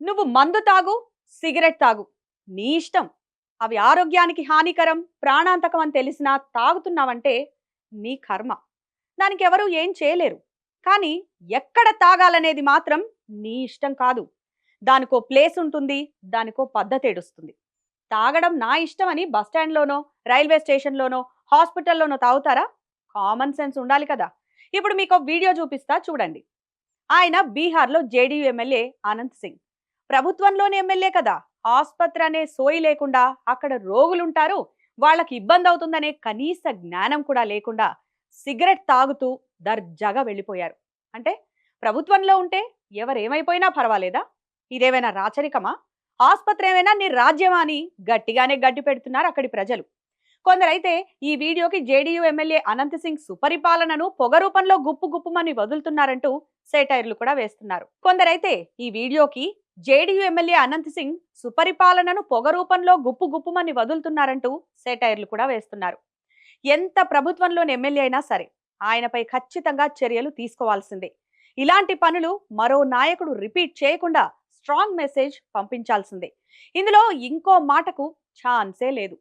నువ్వు మందు తాగు, సిగరెట్ తాగు. నీ ఇష్టం. అవి ఆరోగ్యానికి హానికరం, ప్రాణాంతకం అని తెలిసినా తాగుతున్నావంటే నీ కర్మ. దానికి ఎవరు ఏం చేయలేరు. కానీ ఎక్కడ తాగాలనేది మాత్రం నీ ఇష్టం కాదు. దానికో ప్లేస్ ఉంటుంది, దానికో పద్ధతేడుస్తుంది. తాగడం నా ఇష్టం అని బస్ స్టాండ్‌లోనో, రైల్వే స్టేషన్‌లోనో, హాస్పిటల్‌లోనో తాగుతారా? కామన్ సెన్స్ ఉండాలి కదా! ఇప్పుడు మీకో వీడియో చూపిస్తా చూడండి. ఆయన బీహార్‌లో జేడీయూ ఎమ్మెల్యే అనంత్ సింగ్. ప్రభుత్వంలోని ఎమ్మెల్యే కదా! ఆస్పత్రి అనే సోయి లేకుండా అక్కడ రోగులుంటారు. వాళ్ళకి ఇబ్బందవుతుందనే కనీస జ్ఞానం కూడా లేకుండా సిగరెట్ తాగుతూ దర్జాగా వెళ్ళిపోయారు. అంటే ప్రభుత్వంలో ఉంటే ఎవరేమైపోయినా పర్వాలేదా? ఇదేమైనా రాచరికమా? ఆస్పత్రి ఏమైనా నీ రాజ్యమా అని గట్టిగానే గడ్డి పెడుతున్నారు అక్కడి ప్రజలు. కొందరైతే ఈ వీడియోకి జేడీయూ ఎమ్మెల్యే అనంత్ సింగ్ సుపరిపాలనను పొగ రూపంలో గుప్పు గుప్పుమని వదులుతున్నారంటూ సెటైర్లు కూడా వేస్తున్నారు. కొందరైతే ఈ వీడియోకి జేడీయూ ఎమ్మెల్యే అనంత్ సింగ్ సుపరిపాలనను పొగ రూపంలో గుప్పు గుప్పుమని వదులుతున్నారంటూ సెటైర్లు కూడా వేస్తున్నారు. ఎంత ప్రభుత్వంలోని ఎమ్మెల్యే అయినా సరే ఆయనపై ఖచ్చితంగా చర్యలు తీసుకోవాల్సిందే. ఇలాంటి పనులు మరో నాయకుడు రిపీట్ చేయకుండా స్ట్రాంగ్ మెసేజ్ పంపించాల్సిందే. ఇందులో ఇంకో మాటకు ఛాన్సే లేదు.